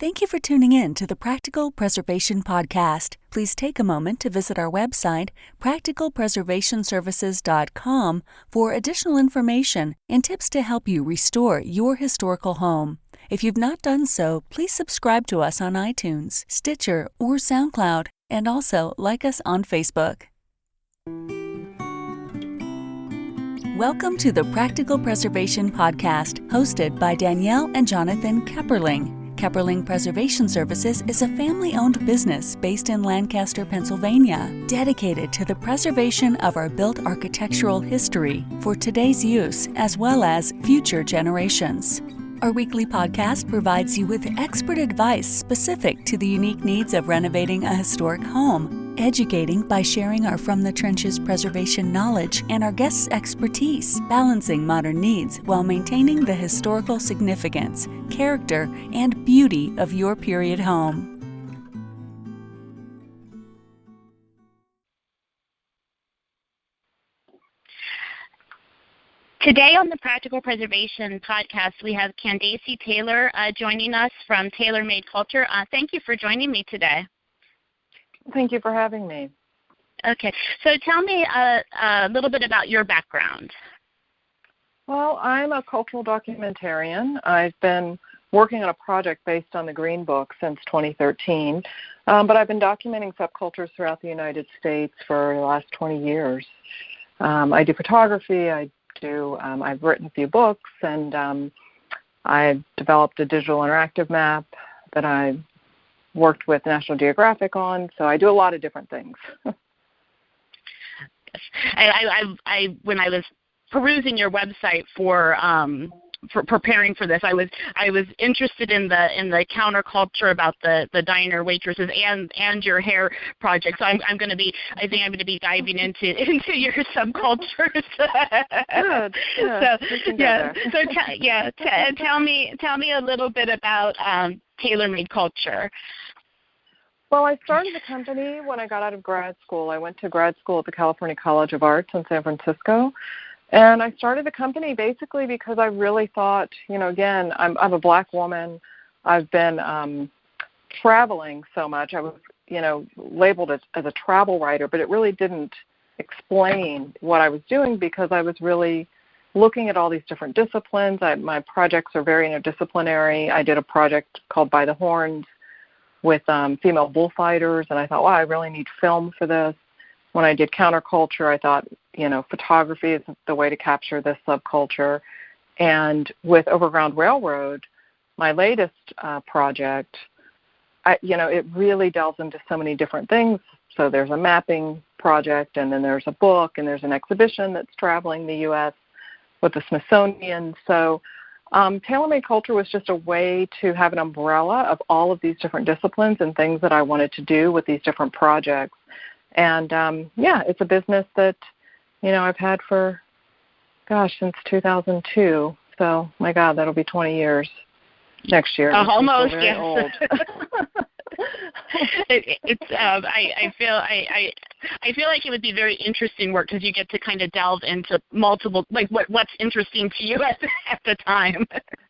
Thank you for tuning in to the Practical Preservation Podcast. Please take a moment to visit our website, practicalpreservationservices.com, for additional information and tips to help you restore your historical home. If you've not done so, please subscribe to us on iTunes, Stitcher, or SoundCloud, and also like us on Facebook. Welcome to the Practical Preservation Podcast, hosted by Danielle and Jonathan Kepperling. Kepperling Preservation Services is a family-owned business based in Lancaster, Pennsylvania, dedicated to the preservation of our built architectural history for today's use as well as future generations. Our weekly podcast provides you with expert advice specific to the unique needs of renovating a historic home, educating by sharing our From the Trenches preservation knowledge and our guests' expertise, balancing modern needs while maintaining the historical significance, character, and beauty of your period home. Today on the Practical Preservation Podcast, we have Candacy Taylor joining us from Taylor Made Culture. Thank you for joining me today. Thank you for having me. Okay, so tell me a little bit about your background. Well, I'm a cultural documentarian. I've been working on a project based on the Green Book since 2013, but I've been documenting subcultures throughout the United States for the last 20 years. I do photography, I've written a few books, and I've developed a digital interactive map that I worked with National Geographic on, so I do a lot of different things. When I was perusing your website for preparing for this, I was interested in the counterculture about the diner waitresses and your hair project. So I think I'm going to be diving into your subcultures. Good. Tell me a little bit about Taylor Made Culture. Well, I started the company when I got out of grad school. I went to grad school at the California College of Arts in San Francisco. And I started the company basically because I really thought, again, I'm a black woman. I've been traveling so much. I was, labeled as a travel writer, but it really didn't explain what I was doing because I was really looking at all these different disciplines. My projects are very interdisciplinary. I did a project called By the Horns with female bullfighters, and I thought, wow, I really need film for this. When I did counterculture, I thought, photography is the way to capture this subculture. And with Overground Railroad, my latest project, it really delves into so many different things. So there's a mapping project, and then there's a book, and there's an exhibition that's traveling the U.S. with the Smithsonian. So Taylor Made Culture was just a way to have an umbrella of all of these different disciplines and things that I wanted to do with these different projects. And, it's a business that, I've had for, since 2002. So, my God, that'll be 20 years next year. Almost, yes. Old. I feel like it would be very interesting work because you get to kind of delve into multiple, like what's interesting to you at the time.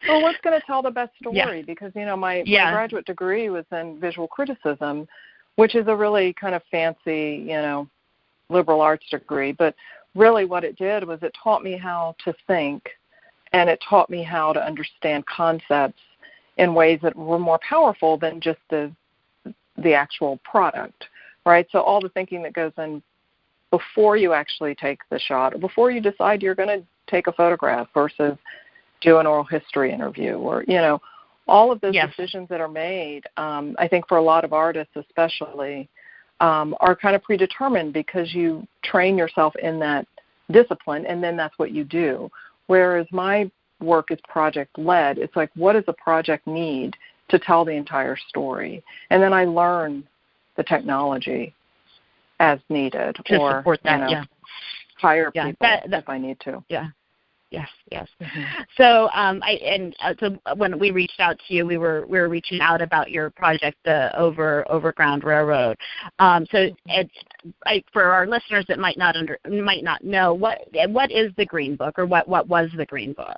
Well, what's going to tell the best story? Because, my graduate degree was in visual criticism, which is a really kind of fancy, liberal arts degree. But really what it did was it taught me how to think, and it taught me how to understand concepts in ways that were more powerful than just the actual product, right? So all the thinking that goes in before you actually take the shot or before you decide you're going to take a photograph versus do an oral history interview or, all of those decisions that are made, I think for a lot of artists especially, are kind of predetermined because you train yourself in that discipline and then that's what you do. Whereas my work is project-led. It's like, what does a project need to tell the entire story? And then I learn the technology as needed to support that, hire people if I need to. Yeah. Yes. Mm-hmm. So, so when we reached out to you, we were reaching out about your project, the Overground Railroad. So, for our listeners that might not know, what is the Green Book, or what was the Green Book?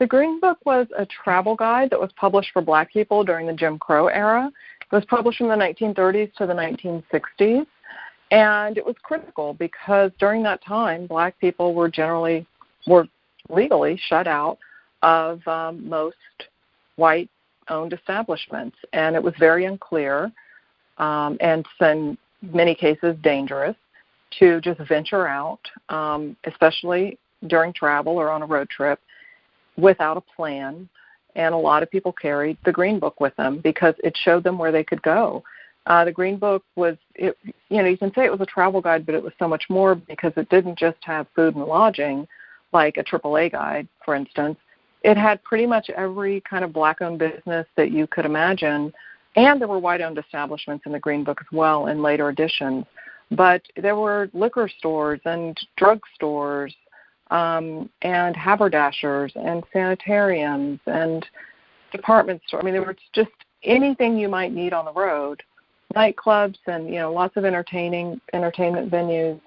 The Green Book was a travel guide that was published for Black people during the Jim Crow era. It was published from the 1930s to the 1960s, and it was critical because during that time, Black people were legally shut out of most white-owned establishments, and it was very unclear and in many cases dangerous to just venture out, especially during travel or on a road trip, without a plan. And a lot of people carried the Green Book with them because it showed them where they could go. The Green Book was, you can say it was a travel guide, but it was so much more because it didn't just have food and lodging like a AAA guide, for instance. It had pretty much every kind of Black-owned business that you could imagine, and there were white-owned establishments in the Green Book as well in later editions. But there were liquor stores and drug stores and haberdashers and sanitariums and department stores. I mean, there was just anything you might need on the road, nightclubs and, lots of entertainment venues.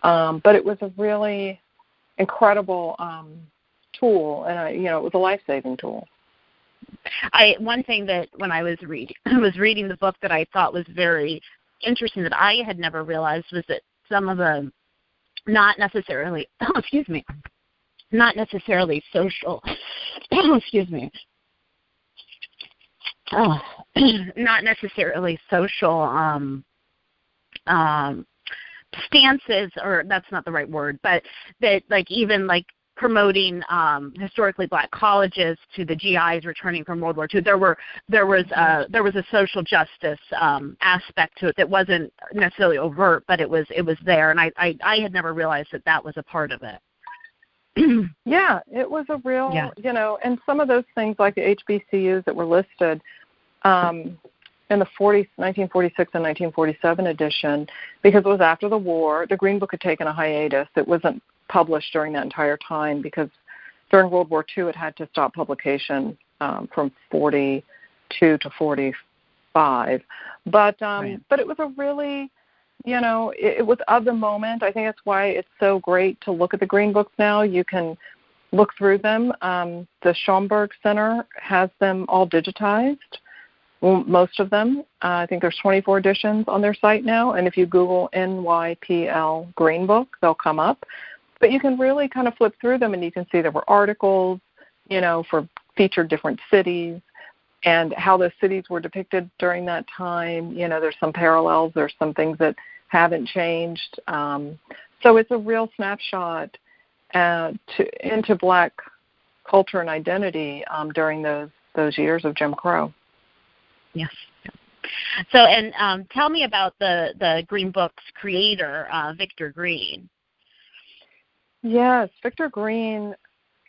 But it was a really incredible tool, and, it was a life-saving tool. One thing that when I was reading the book that I thought was very interesting that I had never realized was that some of the not necessarily social not necessarily social stances, or that's not the right word, but that even promoting historically Black colleges to the GIs returning from World War II. There was a social justice aspect to it that wasn't necessarily overt, but it was there, and I had never realized that was a part of it. Yeah, it was a real, and some of those things like the HBCUs that were listed in the 1946 and 1947 edition, because it was after the war, the Green Book had taken a hiatus. It wasn't published during that entire time because during World War II it had to stop publication from 42 to 45. But but it was a really, it was of the moment. I think that's why it's so great to look at the Green Books now. You can look through them. The Schomburg Center has them all digitized, most of them. I think there's 24 editions on their site now, and if you Google NYPL Green Book, they'll come up. But you can really kind of flip through them, and you can see there were articles, for featured different cities and how those cities were depicted during that time. There's some parallels. There's some things that haven't changed. So it's a real snapshot into Black culture and identity during those years of Jim Crow. Yes. So, and tell me about the Green Book's creator, Victor Green. Yes, Victor Green,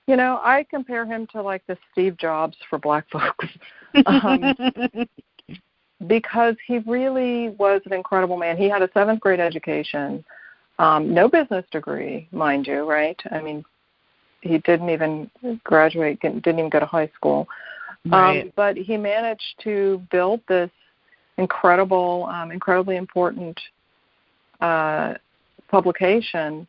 I compare him to the Steve Jobs for Black folks because he really was an incredible man. He had a 7th grade education, no business degree, mind you, right? I mean, he didn't even graduate, didn't even go to high school. Right. But he managed to build this incredibly important publication.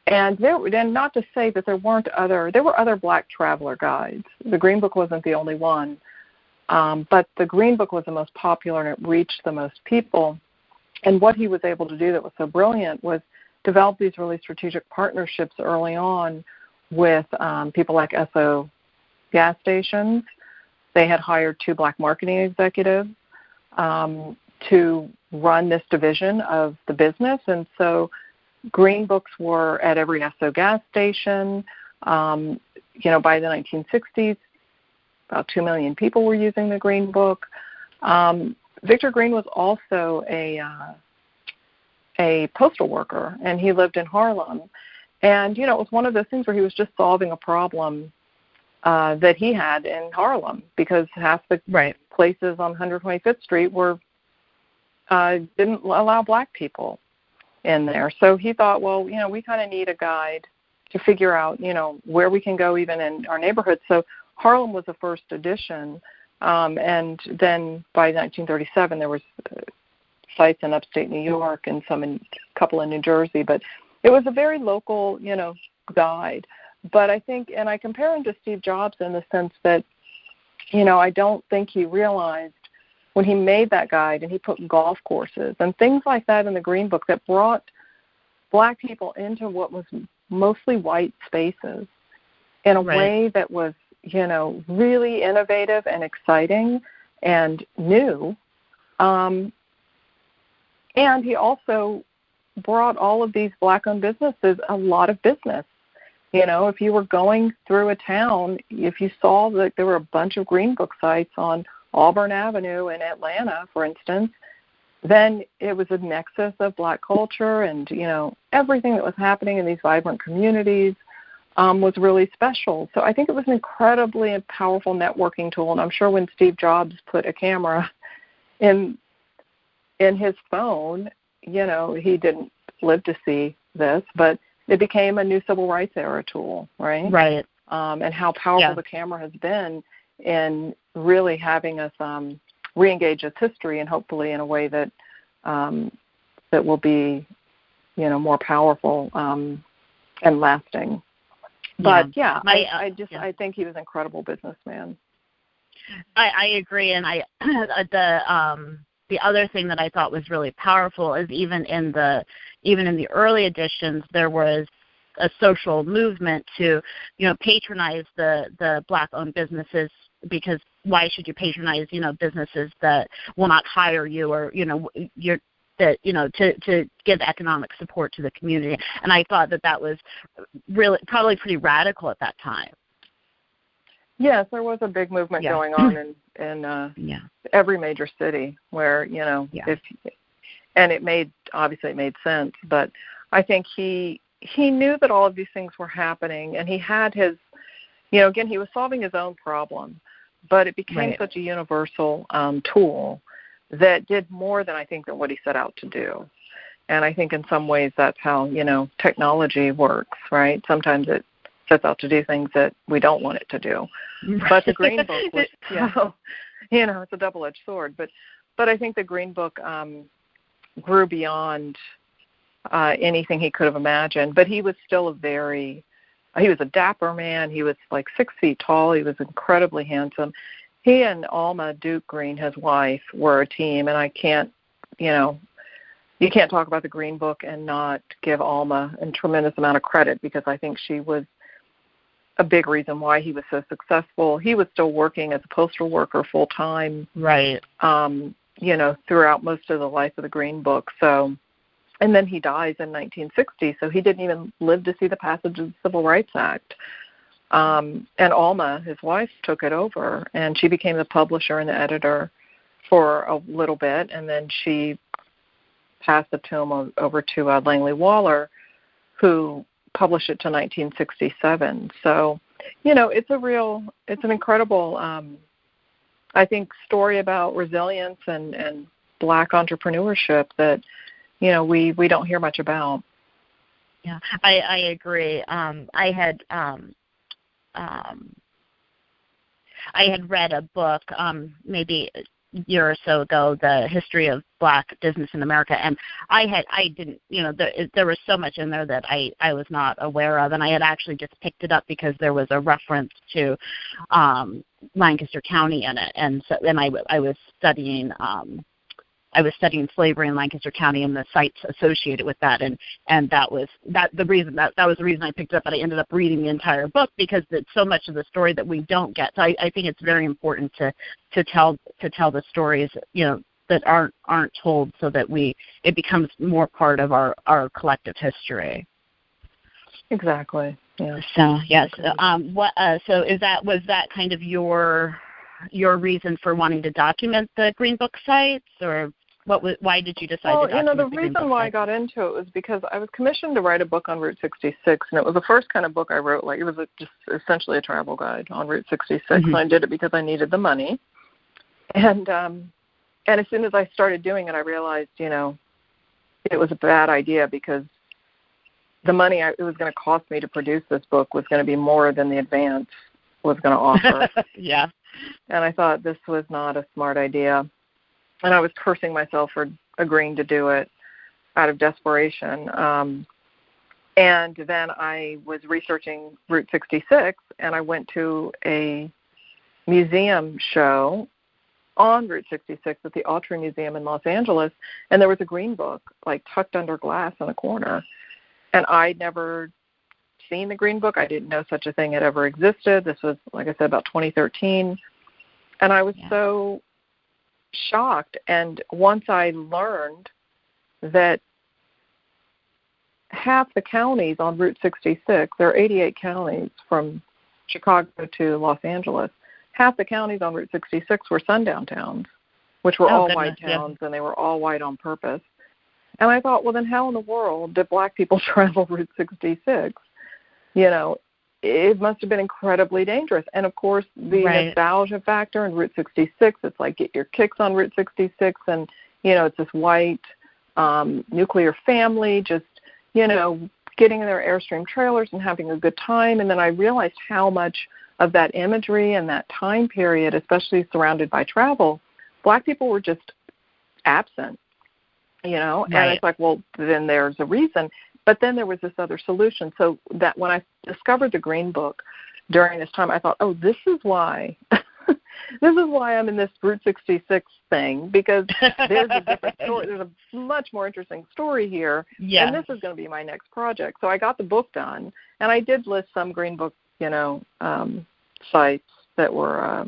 And not to say that there were other Black traveler guides. The Green Book wasn't the only one, but the Green Book was the most popular and it reached the most people. And what he was able to do that was so brilliant was develop these really strategic partnerships early on with people like Esso gas stations. They had hired 2 Black marketing executives to run this division of the business, and so Green Books were at every Esso gas station. By the 1960s, about 2 million people were using the Green Book. Victor Green was also a postal worker, and he lived in Harlem. And, it was one of those things where he was just solving a problem that he had in Harlem because half the places on 125th Street didn't allow Black people in there. So he thought, well, we kind of need a guide to figure out, where we can go even in our neighborhoods. So Harlem was the first edition, and then by 1937 there was sites in upstate New York and a couple in New Jersey. But it was a very local, guide. But I think, and I compare him to Steve Jobs in the sense that, you know, I don't think he realized when he made that guide and he put golf courses and things like that in the Green Book that brought Black people into what was mostly white spaces in a way that was, you know, really innovative and exciting and new. And he also brought all of these Black-owned businesses a lot of business. You know, if you were going through a town, if you saw that there were a bunch of Green Book sites on Auburn Avenue in Atlanta, for instance, then it was a nexus of Black culture, and, you know, everything that was happening in these vibrant communities was really special. So I think it was an incredibly powerful networking tool, and I'm sure when Steve Jobs put a camera in his phone, you know, he didn't live to see this, but it became a new civil rights era tool, right? Right. And how powerful the camera has been in really having us re-engage its history, and hopefully in a way that that will be, you know, more powerful and lasting. But I think he was an incredible businessman. I agree, and the other thing that I thought was really powerful is even in the early editions, there was a social movement to, you know, patronize the Black-owned businesses, because why should you patronize, you know, businesses that will not hire you, or, you know, to give economic support to the community. And I thought that was really probably pretty radical at that time. Yes, there was a big movement going on in every major city where, you know, and it made sense. But I think he knew that all of these things were happening, and he had his, you know, again, he was solving his own problem, but it became such a universal tool that did more than I think than what he set out to do. And I think in some ways that's how, you know, technology works, right? Sometimes it sets out to do things that we don't want it to do. But the Green Book was, you know, it's a double-edged sword. But I think the Green Book grew beyond anything he could have imagined. But he was still he was a dapper man. He was like 6 feet tall. He was incredibly handsome. He and Alma Duke Green, his wife, were a team. And I can't, you know, you can't talk about the Green Book and not give Alma a tremendous amount of credit, because I think she was a big reason why he was so successful. He was still working as a postal worker full time, right? You know, throughout most of the life of the Green Book. So, and then he dies in 1960, so he didn't even live to see the passage of the Civil Rights Act. And Alma, his wife, took it over, and she became the publisher and the editor for a little bit, and then she passed the tome over to Langley Waller, who published it to 1967. So, you know, it's an incredible, I think, story about resilience and Black entrepreneurship that, you know, we don't hear much about. Yeah, I agree. I had read a book maybe a year or so ago, The History of Black Business in America, and I didn't, you know, there was so much in there that I was not aware of, and I had actually just picked it up because there was a reference to Lancaster County in it, and so then I was studying slavery in Lancaster County and the sites associated with that, and that was the reason I picked it up. But I ended up reading the entire book because it's so much of the story that we don't get. So I think it's very important to tell the stories, you know, that aren't told, so that it becomes more part of our collective history. Exactly. Yeah. So yes. So was that kind of your reason for wanting to document the Green Book sites, or why did you decide to document you know, the Green reason Book why sites? I got into it was because I was commissioned to write a book on Route 66, and it was the first kind of book I wrote. Like, it was just essentially a travel guide on Route 66, and I did it because I needed the money. And as soon as I started doing it, I realized, you know, it was a bad idea, because the money it was going to cost me to produce this book was going to be more than the advance was going to offer. Yeah. And I thought this was not a smart idea. And I was cursing myself for agreeing to do it out of desperation. And And then I was researching Route 66, and I went to a museum show on Route 66 at the Autry Museum in Los Angeles, and there was a green book, like, tucked under glass in a corner. And I'd never seen the green book. I didn't know such a thing had ever existed. This was, like I said, about 2013. And I was so shocked. And once I learned that half the counties on Route 66, there are 88 counties from Chicago to Los Angeles, half the counties on Route 66 were sundown towns, which were all white towns, and they were all white on purpose. And I thought, well, then how in the world did black people travel Route 66? You know, it must have been incredibly dangerous. And, of course, the nostalgia factor in Route 66, it's like get your kicks on Route 66, and, you know, it's this white nuclear family just, you know, getting in their Airstream trailers and having a good time. And then I realized how much of that imagery and that time period, especially surrounded by travel, black people were just absent, you know. And it's like, well, then there's a reason. But then there was this other solution. So that when I discovered the Green Book during this time, I thought, oh, this is why. This is why I'm in this Route 66 thing, because there's a different story. There's a much more interesting story here, and this is going to be my next project. So I got the book done, and I did list some Green Book, you know, sites that were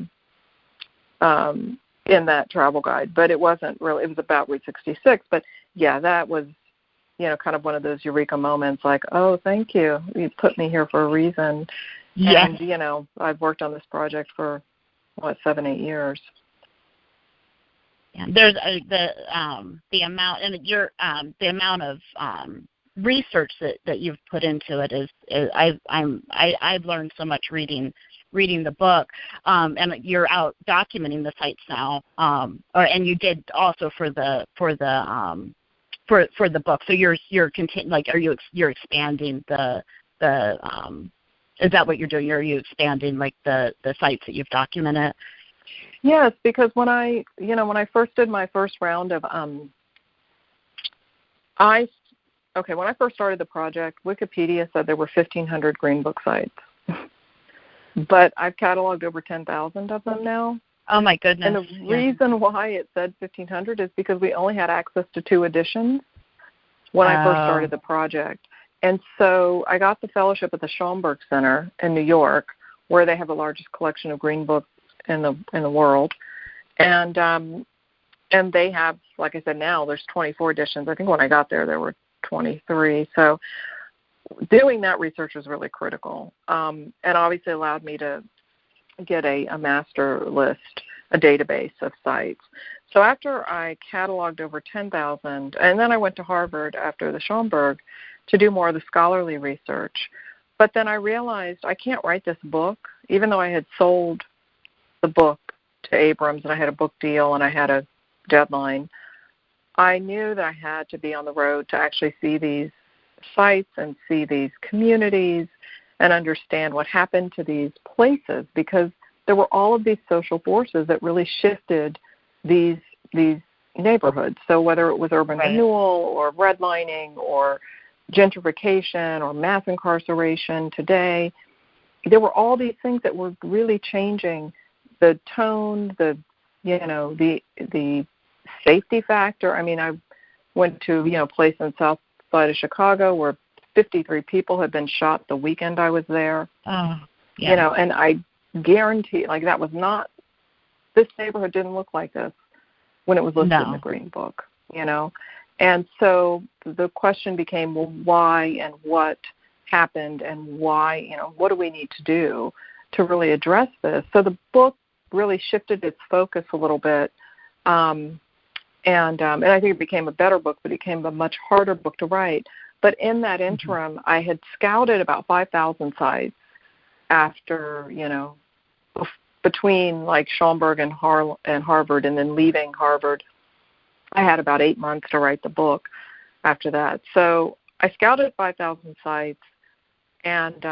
in that travel guide, but it wasn't really. It was about Route 66, but yeah, that was, you know, kind of one of those eureka moments, like, oh, thank you, you put me here for a reason. And you know, I've worked on this project for 7-8 years. Yeah, there's the amount, and the amount of research that you've put into it is I've learned so much reading the book, and you're out documenting the sites now, and you did also for the book. So you're you're expanding the is that what you're doing? Are you expanding like the sites that you've documented? Yes, because when I first did my first round of when I first started the project, Wikipedia said there were 1,500 Green Book sites, but I've cataloged over 10,000 of them now. Oh my goodness! And the reason why it said 1,500 is because we only had access to 2 editions when I first started the project. And so I got the fellowship at the Schomburg Center in New York, where they have the largest collection of Green Books in the world. And they have, like I said, now there's 24 editions. I think when I got there were 23. So doing that research was really critical, and obviously allowed me to get a master list, a database of sites. So after I cataloged over 10,000, and then I went to Harvard after the Schomburg to do more of the scholarly research. But then I realized I can't write this book, even though I had sold the book to Abrams and I had a book deal and I had a deadline. I knew that I had to be on the road to actually see these sites and see these communities and understand what happened to these places, because there were all of these social forces that really shifted these neighborhoods. So whether it was urban renewal or redlining or gentrification or mass incarceration today, there were all these things that were really changing the tone, the safety factor. I mean, I went to a place in south side of Chicago where 53 people had been shot the weekend I was there. Oh, yeah. And I guarantee, like, that was not, this neighborhood didn't look like this when it was listed in the Green Book, And so the question became, well, why and what happened and why, what do we need to do to really address this? So the book really shifted its focus a little bit. And I think it became a better book, but it became a much harder book to write. But in that interim, I had scouted about 5,000 sites after, between like Schomburg and Harvard, and then leaving Harvard. I had about 8 months to write the book after that. So I scouted 5,000 sites, and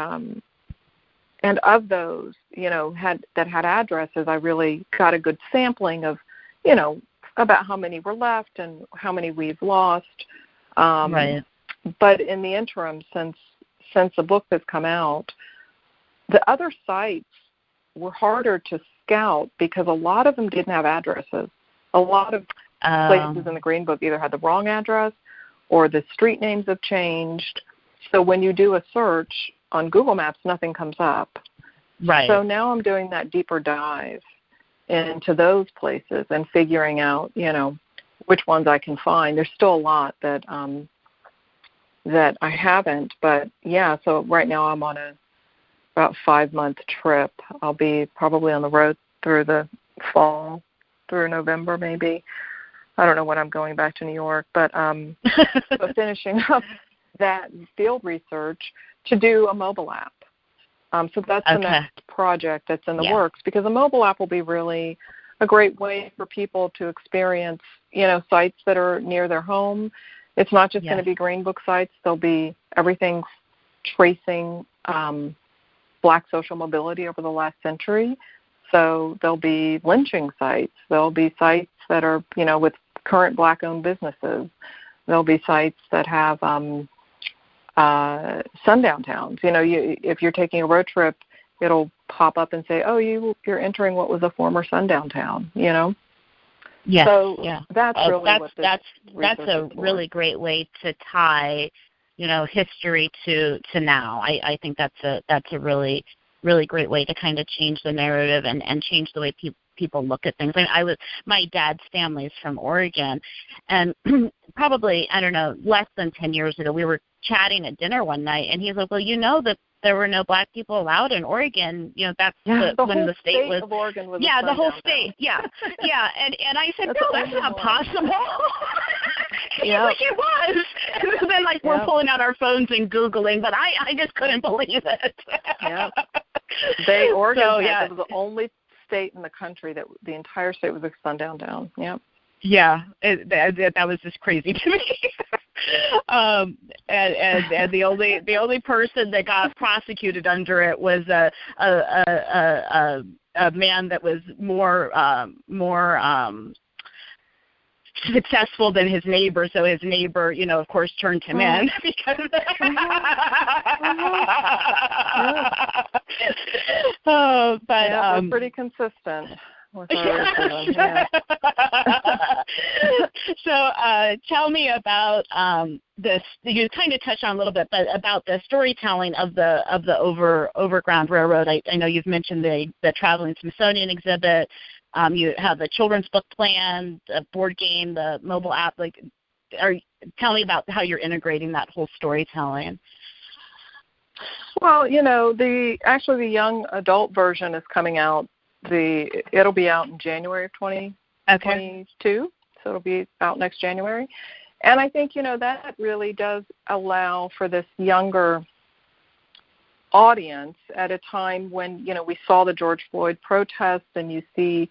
of those, that had addresses, I really got a good sampling of, about how many were left and how many we've lost. Right. But in the interim, since since the book has come out, the other sites were harder to scout because a lot of them didn't have addresses. A lot of places in the Green Book either had the wrong address or the street names have changed. So when you do a search on Google Maps, nothing comes up. Right. So now I'm doing that deeper dive into those places and figuring out, which ones I can find. There's still a lot that that I haven't, but yeah. So right now I'm on about 5-month trip. I'll be probably on the road through the fall, through November maybe. I don't know when I'm going back to New York, but so finishing up that field research to do a mobile app. So that's the next project that's in the works, because a mobile app will be really a great way for people to experience, sites that are near their home. It's not just going to be Green Book sites. There'll be everything tracing Black social mobility over the last century. So there'll be lynching sites. There'll be sites that are, with current Black-owned businesses. There'll be sites that have sundown towns. If you're taking a road trip, it'll pop up and say, "Oh, you're entering what was a former sundown town." Yes. So that's a really great way to tie, history to now. I think that's a really great way to kind of change the narrative and change the way people look at things. My dad's family is from Oregon, and probably, I don't know, less than 10 years ago, we were chatting at dinner one night, and he's like, "Well, that there were no Black people allowed in Oregon. That's when the state was." Of Oregon was the whole state. Yeah. And I said, "No, that's not possible." He's like, "It was." And then we're pulling out our phones and Googling, but I just couldn't believe it. Oregon was the only state in the country that the entire state was a sundown town. Yep. Yeah, that was just crazy to me. And the only person that got prosecuted under it was a man that was more successful than his neighbor. So his neighbor, of course, turned him in because. We're pretty consistent. So tell me about this. You kind of touched on a little bit, but about the storytelling of the Overground Railroad. I know you've mentioned the traveling Smithsonian exhibit. You have the children's book plan, the board game, the mobile app. Tell me about how you're integrating that whole storytelling. Well, the young adult version is coming out. It'll be out in January of 2022, so it'll be out next January. And I think, that really does allow for this younger audience at a time when, we saw the George Floyd protests and you see,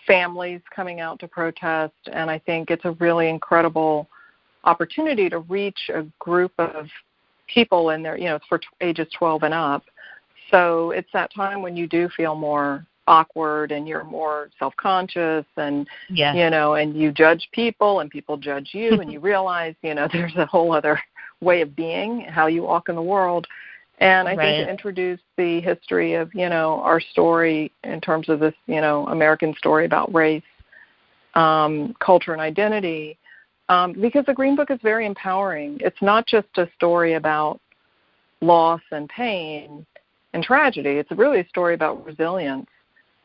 families coming out to protest. And I think it's a really incredible opportunity to reach a group of people in there, it's for ages 12 and up. So it's that time when you do feel more awkward and you're more self-conscious and, and you judge people and people judge you and you realize, there's a whole other way of being, how you walk in the world. And I think to introduce the history of, our story in terms of this, American story about race, culture, and identity, because the Green Book is very empowering. It's not just a story about loss and pain and tragedy. It's really a story about resilience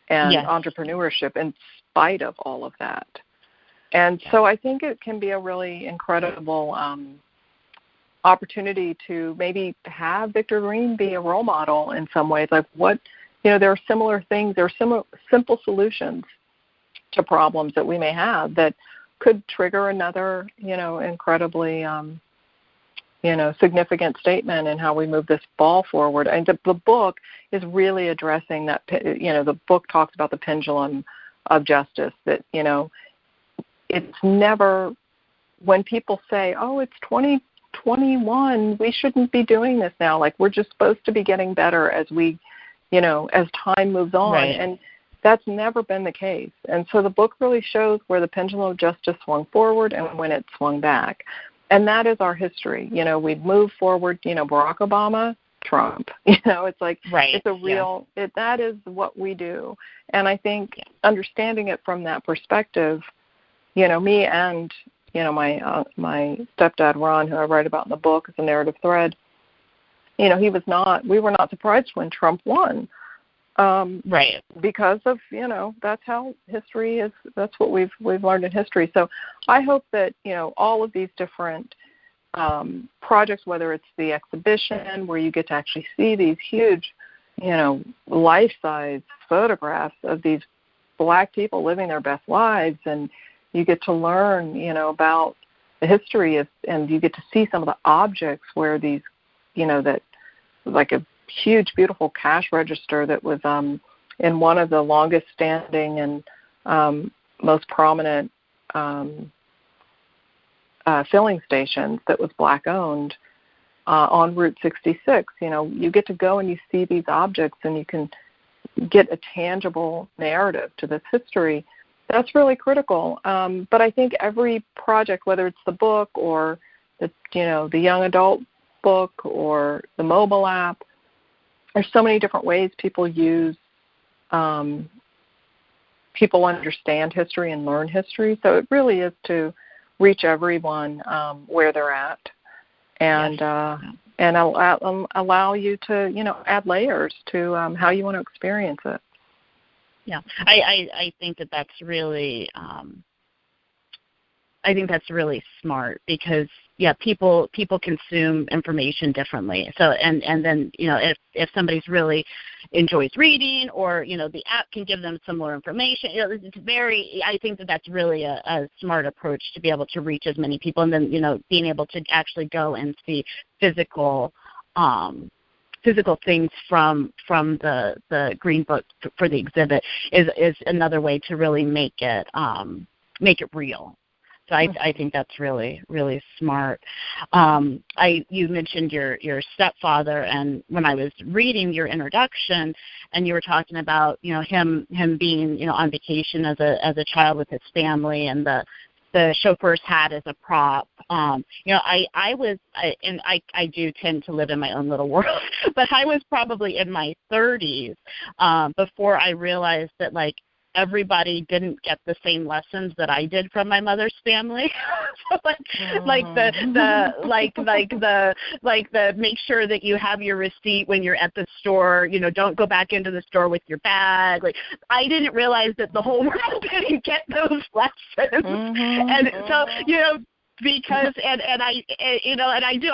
and entrepreneurship in spite of all of that. And so I think it can be a really incredible opportunity to maybe have Victor Green be a role model in some ways. There are similar things, there are simple solutions to problems that we may have that could trigger another, incredibly significant statement in how we move this ball forward. And the book is really addressing that. The book talks about the pendulum of justice. That it's never, when people say, "Oh, it's 2021, we shouldn't be doing this now." We're just supposed to be getting better as we, as time moves on, and that's never been the case. And so the book really shows where the pendulum of justice swung forward and when it swung back. And that is our history. We'd move forward, Barack Obama, Trump. It's like, it's a real, that is what we do. And I think understanding it from that perspective, me and, my stepdad, Ron, who I write about in the book as a narrative thread, we were not surprised when Trump won. Because of, that's how history is, that's what we've learned in history. So I hope that, all of these different projects, whether it's the exhibition where you get to actually see these huge, life-size photographs of these Black people living their best lives, and you get to learn, about the history of, and you get to see some of the objects where these, that like a huge, beautiful cash register that was in one of the longest standing and most prominent filling stations that was Black owned on Route 66. You get to go and you see these objects and you can get a tangible narrative to this history. That's really critical. But I think every project, whether it's the book or the young adult book or the mobile app, there's so many different ways people understand history and learn history. So it really is to reach everyone where they're at, and allow you to add layers to how you want to experience it. Yeah, I think that's really I think that's really smart, because people consume information differently. So and then if somebody's really enjoys reading, or the app can give them similar information, it's very, I think that's really a smart approach to be able to reach as many people, and then being able to actually go and see physical things from the Green Book for the exhibit is another way to really make it real. So I think that's really, really smart. You mentioned your stepfather, and when I was reading your introduction, and you were talking about him being on vacation as a child with his family, and the chauffeur's hat as a prop. I do tend to live in my own little world, but I was probably in my 30s before I realized that everybody didn't get the same lessons that I did from my mother's family. So the make sure that you have your receipt when you're at the store, don't go back into the store with your bag. I didn't realize that the whole world didn't get those lessons. And so, because I do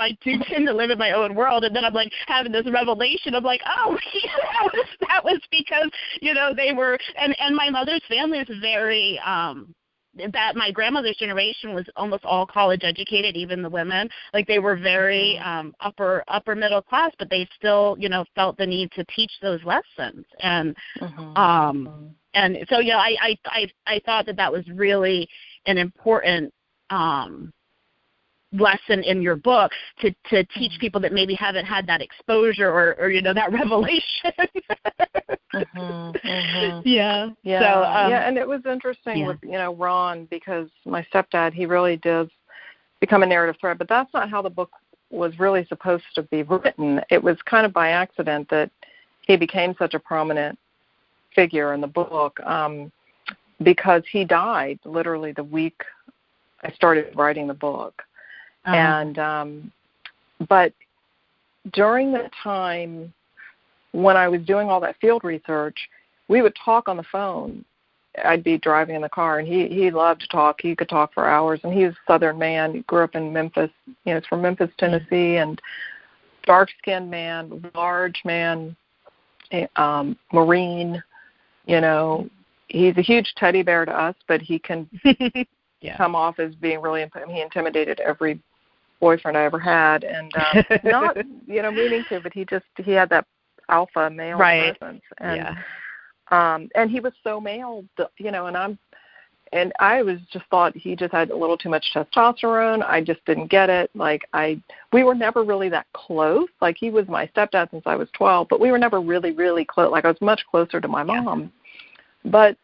tend to live in my own world, and then I'm having this revelation of that was because they were, and my mother's family is very that my grandmother's generation was almost all college educated, even the women. They were very upper middle class, but they still felt the need to teach those lessons, and so I thought that was really an important lesson in your book to teach people that maybe haven't had that exposure or that revelation. Yeah. So, and it was interesting with Ron, because my stepdad, he really does become a narrative thread, but that's not how the book was really supposed to be written. It was kind of by accident that he became such a prominent figure in the book, because he died literally the week I started writing the book. And but during the time when I was doing all that field research, we would talk on the phone. I'd be driving in the car, and he loved to talk. He could talk for hours, and he was a Southern man. He grew up in Memphis. He's from Memphis, Tennessee, and dark-skinned man, large man, Marine. He's a huge teddy bear to us, but he can come off as being really. He intimidated every boyfriend I ever had, and not meaning to, but he had that alpha male presence, and he was so male, and I was just thought he just had a little too much testosterone. I just didn't get it. We were never really that close. He was my stepdad since I was 12, but we were never really, really close. I was much closer to my mom, but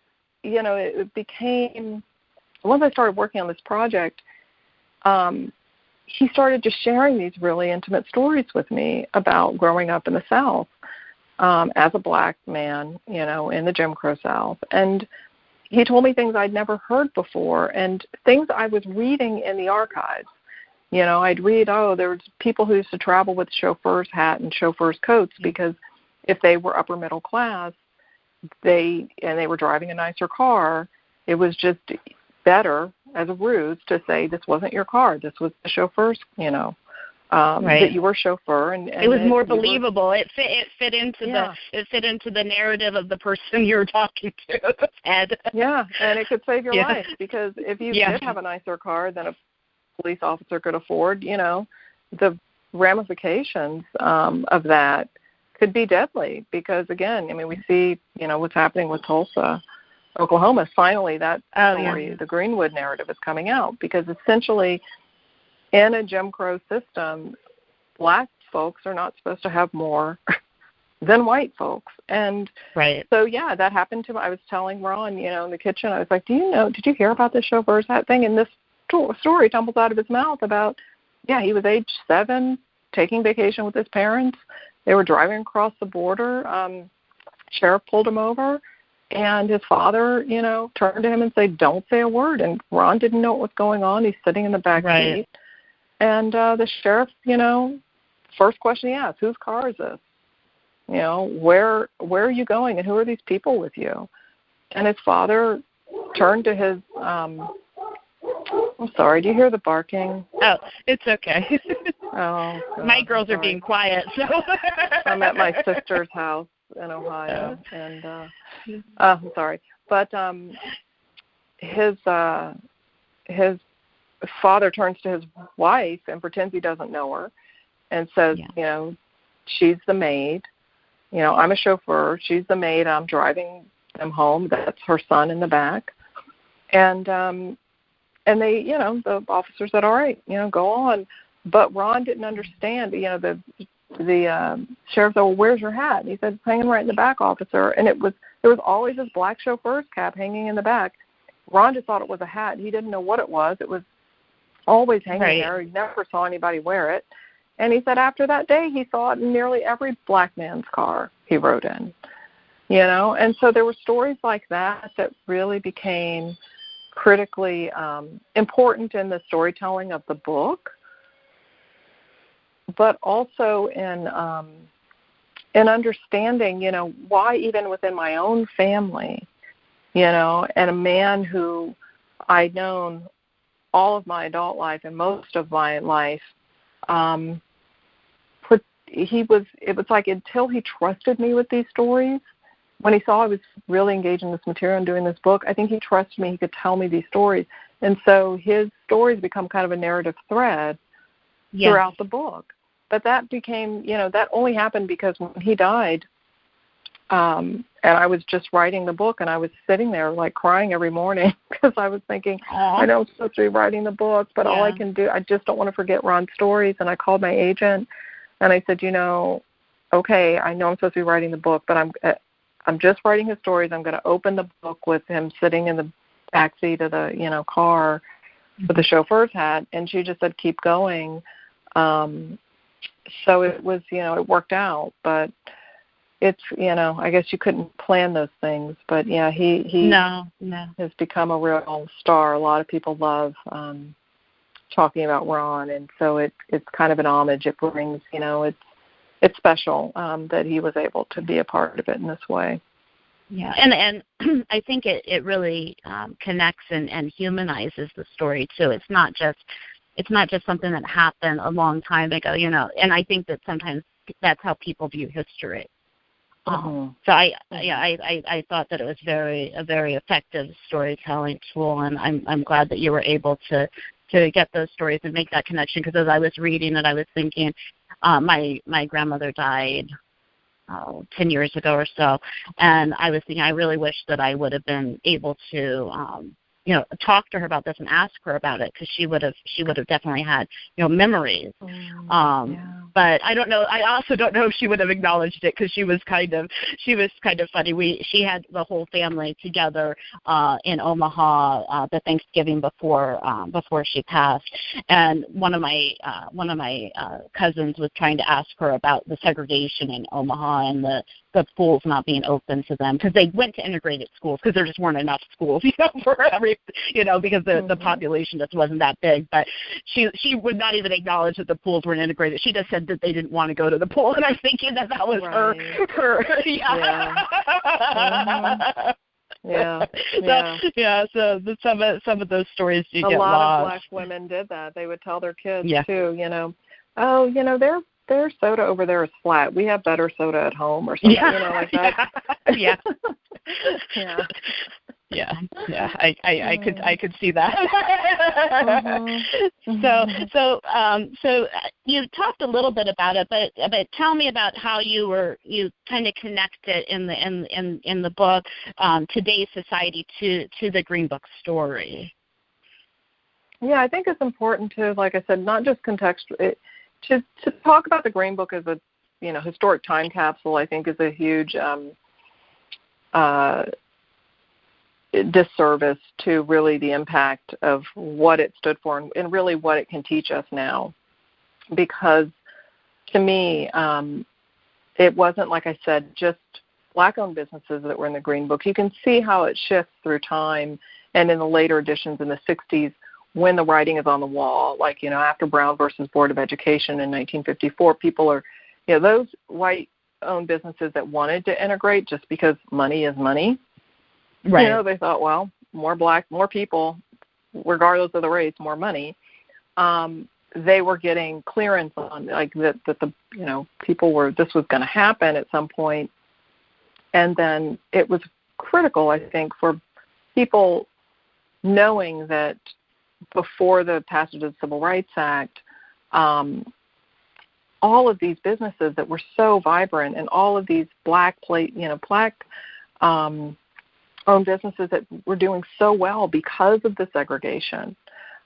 it became, once I started working on this project, he started just sharing these really intimate stories with me about growing up in the South as a black man, in the Jim Crow South. And he told me things I'd never heard before and things I was reading in the archives. I'd read, there was people who used to travel with chauffeur's hat and chauffeur's coats because if they were upper middle class, they were driving a nicer car, it was just better as a ruse to say this wasn't your car, this was the chauffeur's, that you were a chauffeur, and it was more believable. It fit into the narrative of the person you were talking to. Ed. Yeah, and it could save your life because if you did have a nicer car than a police officer could afford, the ramifications of that could be deadly. Because again, we see what's happening with Tulsa, Oklahoma. Finally, that story, the Greenwood narrative, is coming out because essentially, in a Jim Crow system, black folks are not supposed to have more than white folks. And so, that happened to me. I was telling Ron, in the kitchen, I was like, did you hear about the chauffeur's hat thing? And this story tumbles out of his mouth about, he was age 7, taking vacation with his parents. They were driving across the border. Sheriff pulled him over. And his father, turned to him and said, don't say a word. And Ron didn't know what was going on. He's sitting in the back seat. And the sheriff, first question he asked, whose car is this? Where are you going and who are these people with you? And his father turned to his, I'm sorry, do you hear the barking? Oh, it's okay. Oh, God, my girls are being quiet, so. I'm at my sister's house in Ohio, and I'm sorry. But his father turns to his wife and pretends he doesn't know her and says, she's the maid. I'm a chauffeur. She's the maid. I'm driving them home. That's her son in the back. And they, the officer said, all right, go on. But Ron didn't understand. The sheriff said, well, where's your hat? And he said, it's hanging right in the back, officer. And there was always this black chauffeur's cap hanging in the back. Ron just thought it was a hat. He didn't know what it was. It was always hanging there. He never saw anybody wear it. And he said after that day, he saw it in nearly every black man's car he rode in. And so there were stories like that really became critically important in the storytelling of the book, but also in understanding, why even within my own family, and a man who I'd known all of my adult life and most of my life, it was like until he trusted me with these stories, when he saw I was really engaged in this material and doing this book, I think he trusted me. He could tell me these stories. And so his stories become kind of a narrative thread throughout the book. But that became, that only happened because when he died, and I was just writing the book, and I was sitting there like crying every morning because I was thinking, I know I'm supposed to be writing the book, but all I can do, I just don't want to forget Ron's stories. And I called my agent, and I said, okay, I know I'm supposed to be writing the book, but I'm just writing his stories. I'm going to open the book with him sitting in the backseat of the car with the chauffeur's hat, and she just said, keep going. So it was, it worked out, but it's, I guess you couldn't plan those things, but he has become a real star. A lot of people love talking about Ron, and so it's kind of an homage. It brings, it's special that he was able to be a part of it in this way. Yeah, and I think it really connects and humanizes the story too. It's not just something that happened a long time ago, and I think that sometimes that's how people view history. So I thought that it was a very effective storytelling tool, and I'm glad that you were able to get those stories and make that connection, because as I was reading it, I was thinking my grandmother died 10 years ago or so, and I was thinking I really wish that I would have been able to talked to her about this and asked her about it, because she would have definitely had memories. But I don't know. I also don't know if she would have acknowledged it, because she was kind of funny. She had the whole family together in Omaha the Thanksgiving before she passed, and one of my cousins was trying to ask her about the segregation in Omaha and the pools not being open to them, because they went to integrated schools because there just weren't enough schools, for every, because the population just wasn't that big. But she would not even acknowledge that the pools weren't integrated. She just said that they didn't want to go to the pool, and I'm thinking that was her. So some of those stories do get lost. A lot of Black women did that. They would tell their kids too, their soda over there is flat. We have better soda at home, or something, like that. I could see that. So you talked a little bit about it, but tell me about how you kind of connected in the book today's society to the Green Book story. Yeah, I think it's important to, like I said, not just contextual. To talk about the Green Book as a historic time capsule, I think is a huge disservice to really the impact of what it stood for and really what it can teach us now. Because to me, it wasn't, like I said, just Black-owned businesses that were in the Green Book. You can see how it shifts through time, and in the later editions in the 60s, when the writing is on the wall, like, after Brown versus Board of Education in 1954, people are, those white-owned businesses that wanted to integrate just because money is money. Right. They thought, well, more Black, more people, regardless of the race, more money. They were getting clearance on, like, that the people were, this was going to happen at some point. And then it was critical, I think, for people knowing that before the passage of the Civil Rights Act, all of these businesses that were so vibrant, and all of these Black owned businesses that were doing so well because of the segregation.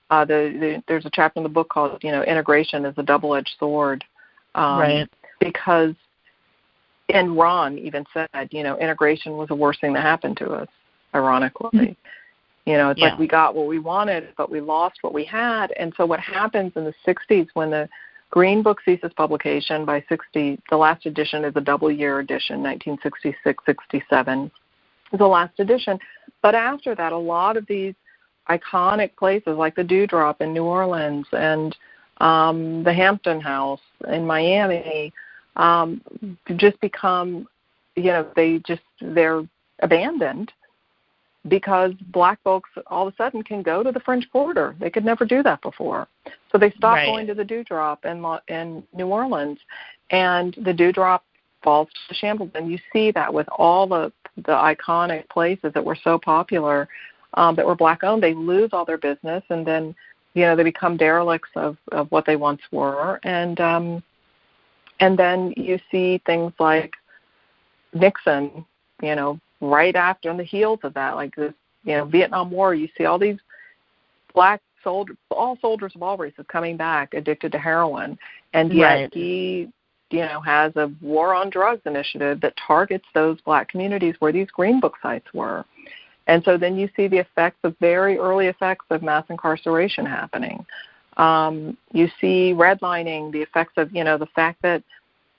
There's a chapter in the book called, Integration is a Double-Edged Sword. Right. Because, and Ron even said, integration was the worst thing that happened to us, ironically. It's like we got what we wanted, but we lost what we had. And so what happens in the 60s when the Green Book ceases publication by 60, the last edition is a double-year edition, 1966-67 is the last edition. But after that, a lot of these iconic places like the Dewdrop in New Orleans and the Hampton House in Miami just become, they're abandoned, because Black folks all of a sudden can go to the French Quarter. They could never do that before. So they stopped going to the Dewdrop in New Orleans, and the Dewdrop falls to shambles. And you see that with all the iconic places that were so popular, that were Black-owned. They lose all their business, and then, they become derelicts of what they once were. And then you see things like Nixon, right after, on the heels of that, like this, Vietnam War, you see all these Black soldiers, all soldiers of all races coming back addicted to heroin. And yet he, has a war on drugs initiative that targets those Black communities where these Green Book sites were. And so then you see the effects of very early effects of mass incarceration happening. You see redlining, the effects of, the fact that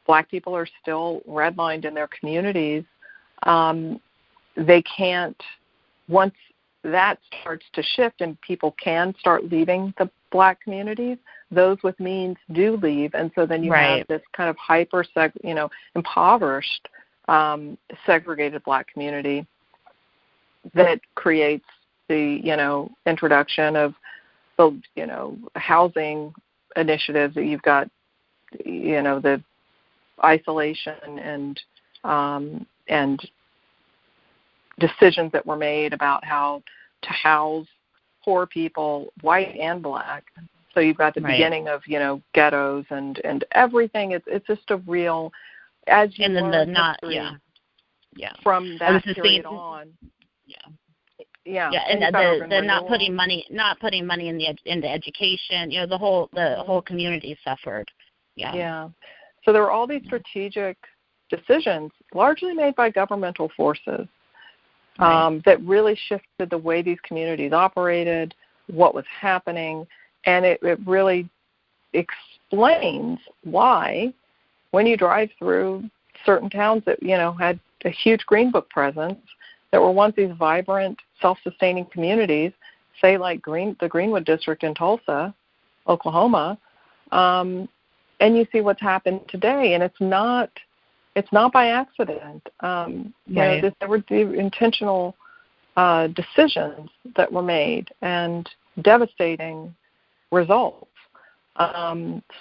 Black people are still redlined in their communities. They can't, once that starts to shift and people can start leaving the Black communities, those with means do leave. And so then you have this kind of impoverished, segregated Black community that creates the, introduction of the, housing initiatives that you've got, the isolation and decisions that were made about how to house poor people, white and Black. So you've got the beginning of, ghettos and everything. It's just a real, as you learn history from that period on. and the not putting money into education. The whole community suffered. Yeah. So there were all these strategic decisions, largely made by governmental forces, that really shifted the way these communities operated, what was happening, and it really explains why, when you drive through certain towns that had a huge Green Book presence, that were once these vibrant, self-sustaining communities, say like the Greenwood District in Tulsa, Oklahoma, and you see what's happened today, and it's not by accident. There were the intentional decisions that were made and devastating results.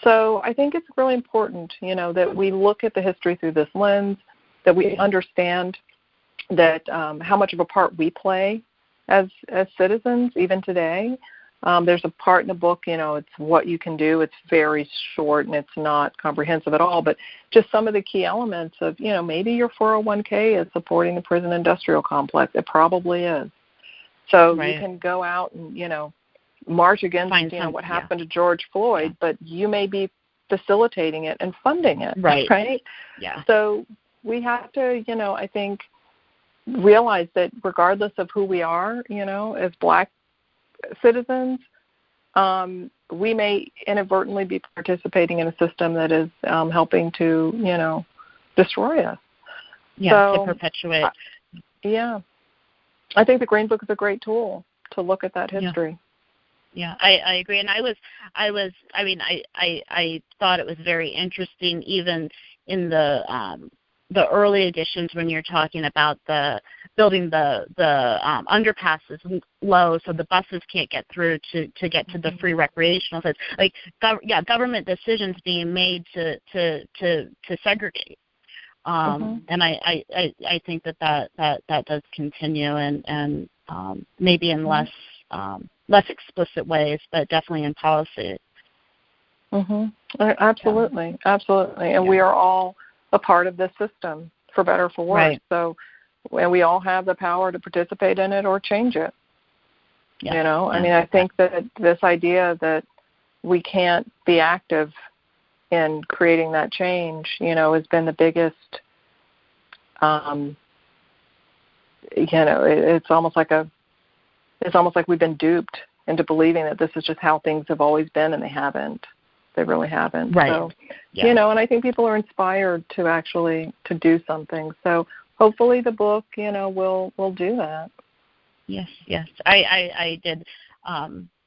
So I think it's really important, that we look at the history through this lens, that we understand that how much of a part we play as citizens, even today. There's a part in the book, it's what you can do. It's very short and it's not comprehensive at all, but just some of the key elements of, maybe your 401k is supporting the prison industrial complex. It probably is. So you can go out and, march against, what happened to George Floyd, but you may be facilitating it and funding it, right? Yeah. So we have to, I think, realize that regardless of who we are, as Black citizens, we may inadvertently be participating in a system that is helping to, destroy us. Yeah, to perpetuate. I think the Green Book is a great tool to look at that history. Yeah, I agree, and I thought it was very interesting, even in the early editions, when you're talking about the building the underpasses low so the buses can't get through to get to the free recreational sites. Like, government decisions being made to segregate. And I think that does continue, and maybe in less explicit ways, but definitely in policy. Absolutely. And we are all a part of this system, for better or for worse. Right. So, and we all have the power to participate in it or change it. I think that this idea that we can't be active in creating that change, has been the biggest. It's almost like we've been duped into believing that this is just how things have always been, and they haven't. They really haven't. Right. So, and I think people are inspired to actually to do something. So hopefully the book, will do that. Yes. I did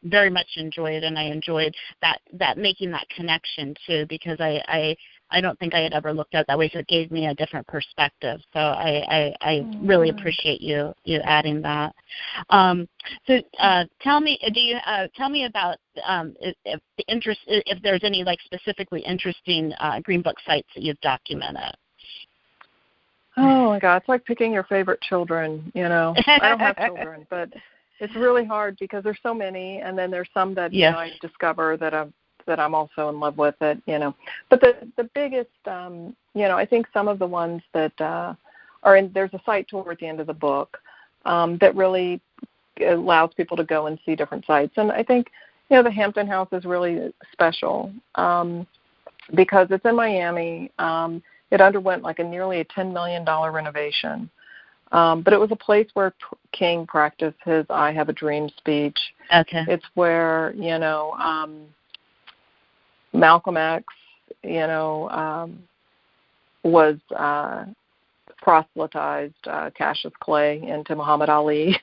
very much enjoy it, and I enjoyed that making that connection too, because I don't think I had ever looked at it that way, so it gave me a different perspective. So I really appreciate you adding that. So tell me about if there's any specifically interesting Green Book sites that you've documented. Oh my God, it's like picking your favorite children. I don't have children, but it's really hard because there's so many, and then there's some that I discover that I'm also in love with it, But the biggest, I think some of the ones that are in, there's a site tour at the end of the book that really allows people to go and see different sites. And I think, the Hampton House is really special because it's in Miami. It underwent nearly a $10 million renovation. But it was a place where King practiced his I Have a Dream speech. Okay. It's where, Malcolm X, was proselytized Cassius Clay into Muhammad Ali.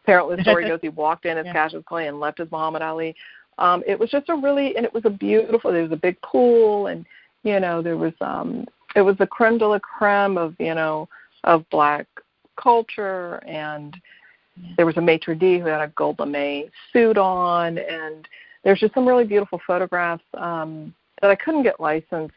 Apparently the story goes he walked in as Cassius Clay and left as Muhammad Ali. It was just it was there was a big pool, and, there was, it was the creme de la creme of, of Black culture, and there was a maitre d' who had a gold lame suit on, and there's just some really beautiful photographs that I couldn't get licensed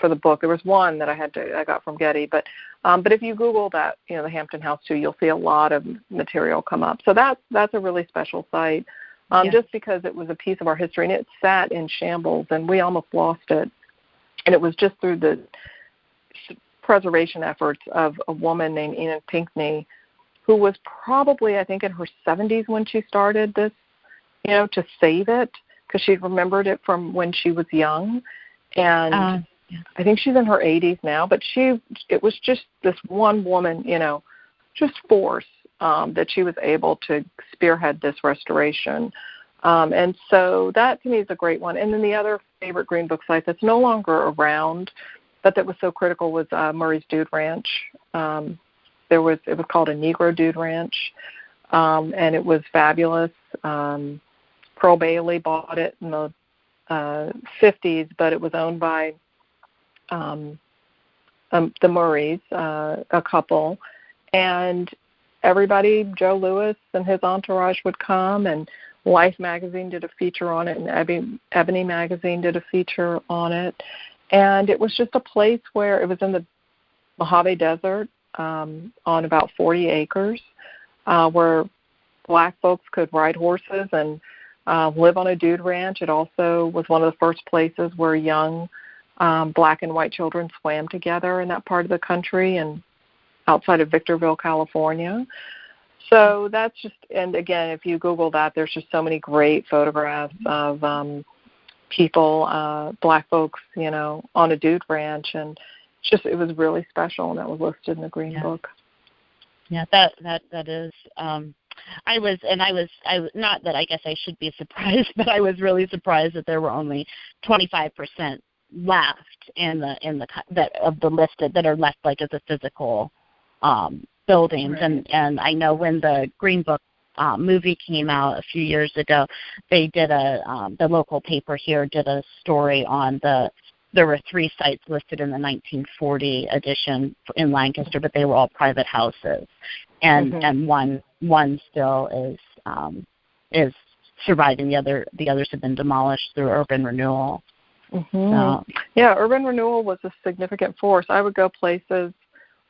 for the book. There was one that I got from Getty, but if you Google that, the Hampton House too, you'll see a lot of material come up. So that's a really special site, just because it was a piece of our history, and it sat in shambles, and we almost lost it. And it was just through the preservation efforts of a woman named Enid Pinckney, who was probably, I think, in her 70s when she started this, to save it, because she remembered it from when she was young. And I think she's in her 80s now, but it was just this one woman, just force that she was able to spearhead this restoration. And so that to me is a great one. And then the other favorite Green Book site that's no longer around, but that was so critical, was Murray's Dude Ranch. It was called a Negro Dude Ranch, and it was fabulous. Pearl Bailey bought it in the 50s, but it was owned by the Murrays, a couple, and everybody, Joe Louis and his entourage would come, and Life magazine did a feature on it, and Ebony magazine did a feature on it, and it was just a place where it was in the Mojave Desert on about 40 acres, where black folks could ride horses and live on a dude ranch. It also was one of the first places where young black and white children swam together in that part of the country, and outside of Victorville, California. So that's just, and again, if you Google that, there's just so many great photographs of people, black folks, on a dude ranch, and it was really special, and that was listed in the Green Book. Yeah, that is. I was not that I guess I should be surprised, but I was really surprised that there were only 25% left in the that of the listed that are left like as a physical buildings. Right. And I know when the Green Book movie came out a few years ago, they did the local paper here did a story on there were 3 sites listed in the 1940 edition in Lancaster, but they were all private houses, and one still is surviving. The others have been demolished through urban renewal. So. Yeah, urban renewal was a significant force. I would go places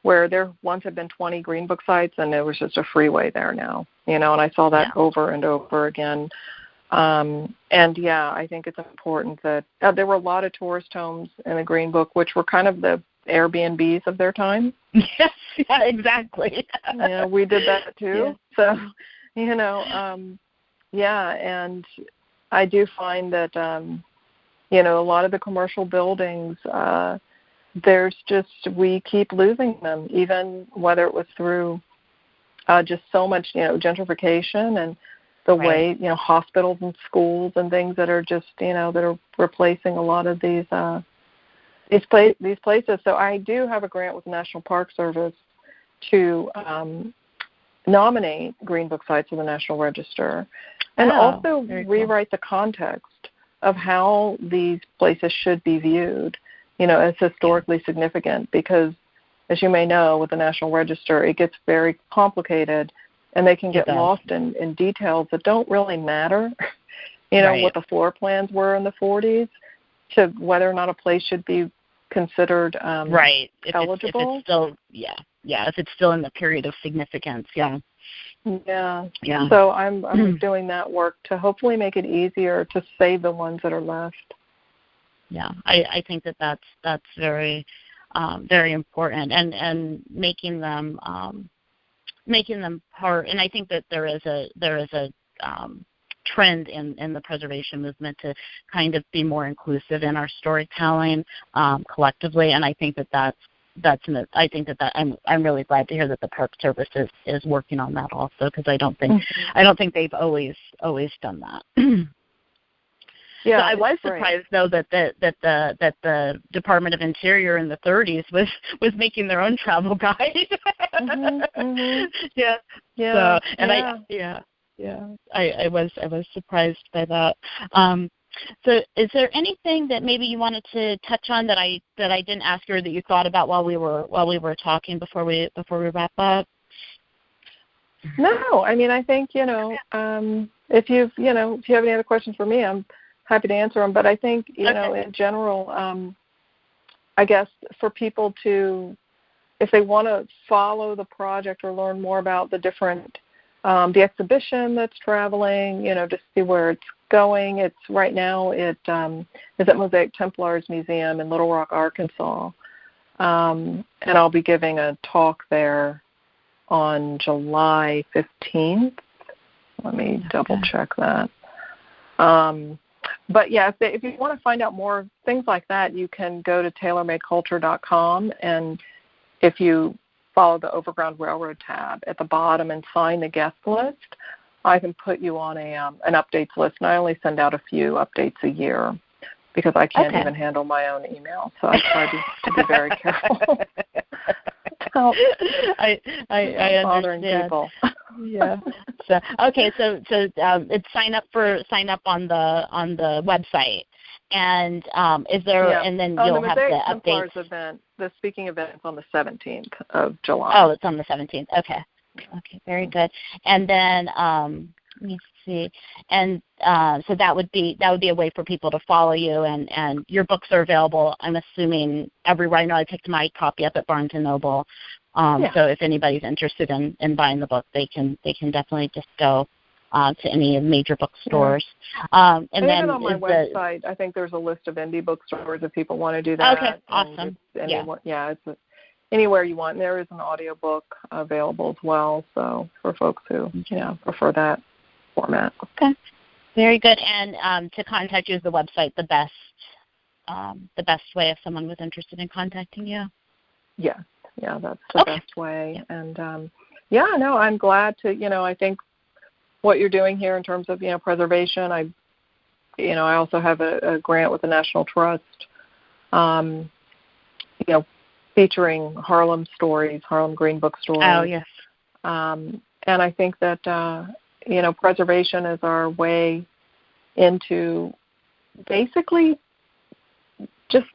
where there once had been 20 Green Book sites, and there was just a freeway there now, and I saw that over and over again. And I think it's important that there were a lot of tourist homes in the Green Book, which were kind of the Airbnbs of their time. Yes, yeah, exactly. We did that too. Yeah. So, and I do find that, a lot of the commercial buildings, we keep losing them, even whether it was through just so much, gentrification and the way, hospitals and schools and things that are just, that are replacing a lot of these places. So I do have a grant with the National Park Service to nominate Green Book sites in the National Register, and also rewrite the context of how these places should be viewed, as historically significant, because as you may know, with the National Register, it gets very complicated, and they can get lost in details that don't really matter, what the floor plans were in the 40s, to whether or not a place should be considered eligible. If it's still, if it's still in the period of significance, Yeah. So I'm doing that work to hopefully make it easier to save the ones that are left. Yeah, I think that's very very important, and making them part. And I think that there is a trend in the preservation movement to kind of be more inclusive in our storytelling collectively, and I think I'm really glad to hear that the Park Service is working on that also, because I don't think they've always done that. Yeah, so I was surprised though that the Department of Interior in the 30s was making their own travel guide. Yeah. So, and I was surprised by that. So is there anything that maybe you wanted to touch on that I didn't ask you, or that you thought about while we were talking before we wrap up? No, I mean, I think, if you have any other questions for me, I'm happy to answer them. But I think, in general, I guess for people to, if they want to follow the project or learn more about the different, the exhibition that's traveling, to see where it's going. It's right now is at Mosaic Templars Museum in Little Rock, Arkansas, and I'll be giving a talk there on July 15th. Let me double check that. But yeah, if you want to find out more things like that, you can go to tailormadeculture.com, and if you follow the Overground Railroad tab at the bottom and sign the guest list, I can put you on an updates list. And I only send out a few updates a year because I can't even handle my own email. So I try to be very careful. I bothering understand. People. Yeah. So it's sign up on the website, and is there and then you'll have the updates. Event, the speaking event is on the 17th of July. Oh, it's on the 17th. Okay, very good. And then let me see, and so that would be a way for people to follow you, and your books are available, I'm assuming, everywhere. I know I picked my copy up at Barnes & Noble. So if anybody's interested in buying the book, they can definitely just go to any major bookstores. And then even on my website, I think there's a list of indie bookstores if people want to do that. Okay, awesome. It's anywhere you want. And there is an audiobook available as well, so for folks who prefer that format. Okay, very good. And to contact you, is the website the best way if someone was interested in contacting you? Yes. Yeah, that's the best way. And, I'm glad to, I think what you're doing here in terms of, preservation, I also have a grant with the National Trust, featuring Harlem stories, Harlem Green Book stories. Oh, yes. And I think that, preservation is our way into basically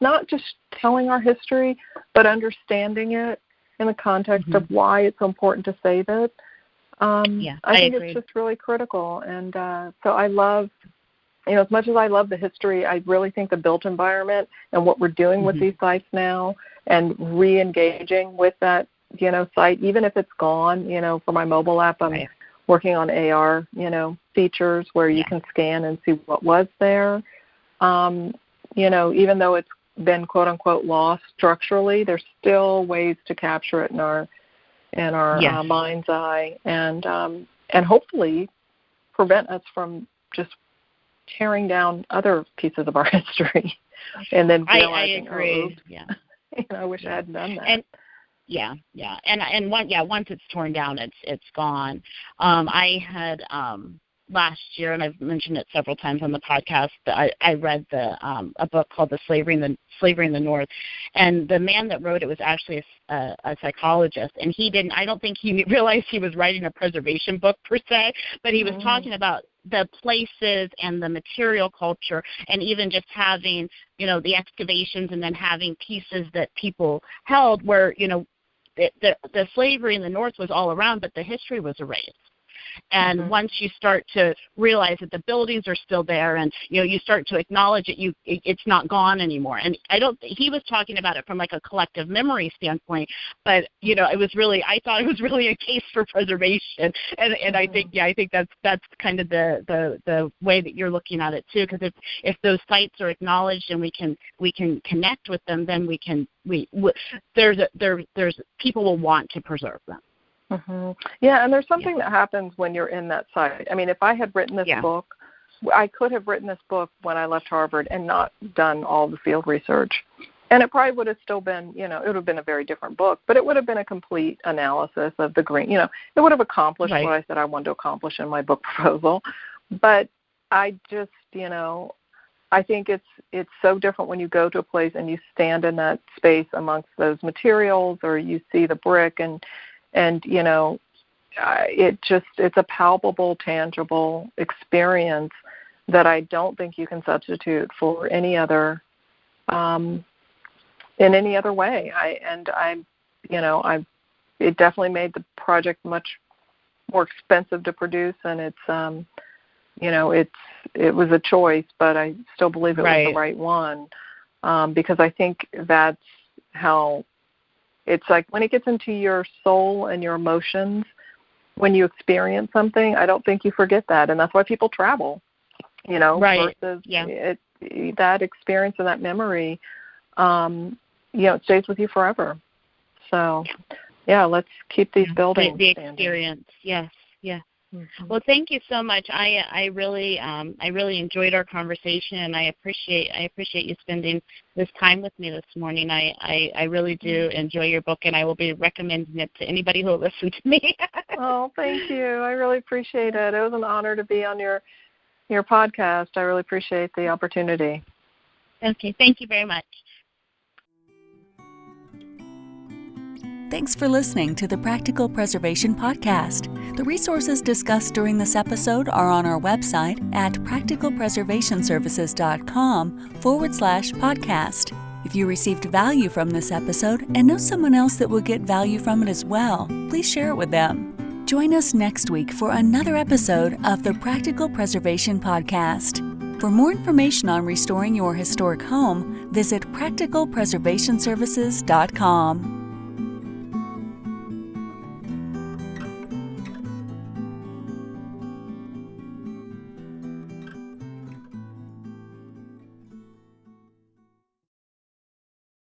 not just telling our history, but understanding it in the context of why it's so important to save it. I think agree. It's just really critical. And so I love, as much as I love the history, I really think the built environment and what we're doing with these sites now and re-engaging with that, site, even if it's gone, for my mobile app, I'm working on AR, features where you can scan and see what was there. Even though it's been quote unquote lost structurally, there's still ways to capture it in our mind's eye and hopefully prevent us from just tearing down other pieces of our history and then realizing, I agree. I wish I hadn't done that. And once it's torn down, it's gone. I had last year, and I've mentioned it several times on the podcast, I read a book called Slavery in the North, and the man that wrote it was actually a psychologist, and I don't think he realized he was writing a preservation book per se, but he was talking about the places and the material culture, and even just having, the excavations and then having pieces that people held where, the slavery in the North was all around, but the history was erased. And once you start to realize that the buildings are still there, and you start to acknowledge it, it's not gone anymore. And he was talking about it from like a collective memory standpoint, but I thought it was really a case for preservation. And I think that's kind of the way that you're looking at it too. Because if those sites are acknowledged and we can connect with them, then there's people will want to preserve them. Yeah, and there's something that happens when you're in that site. I mean, if I had written this book, I could have written this book when I left Harvard and not done all the field research. And it probably would have still been, it would have been a very different book, but it would have been a complete analysis of the green, it would have accomplished what I said I wanted to accomplish in my book proposal. But I just, I think it's so different when you go to a place and you stand in that space amongst those materials, or you see the brick and it's a palpable, tangible experience that I don't think you can substitute for any other, in any other way. It definitely made the project much more expensive to produce, and it was a choice, but I still believe it was the right one, because I think that's how. It's like when it gets into your soul and your emotions, when you experience something, I don't think you forget that. And that's why people travel, versus that experience and that memory, it stays with you forever. So let's keep these buildings the standing. experience. Yes, yes. Mm-hmm. Well, thank you so much. I really enjoyed our conversation, and I appreciate you spending this time with me this morning. I really do enjoy your book, and I will be recommending it to anybody who will listen to me. Oh, thank you. I really appreciate it. It was an honor to be on your podcast. I really appreciate the opportunity. Okay, thank you very much. Thanks for listening to the Practical Preservation Podcast. The resources discussed during this episode are on our website at practicalpreservationservices.com/podcast. If you received value from this episode and know someone else that will get value from it as well, please share it with them. Join us next week for another episode of the Practical Preservation Podcast. For more information on restoring your historic home, visit practicalpreservationservices.com.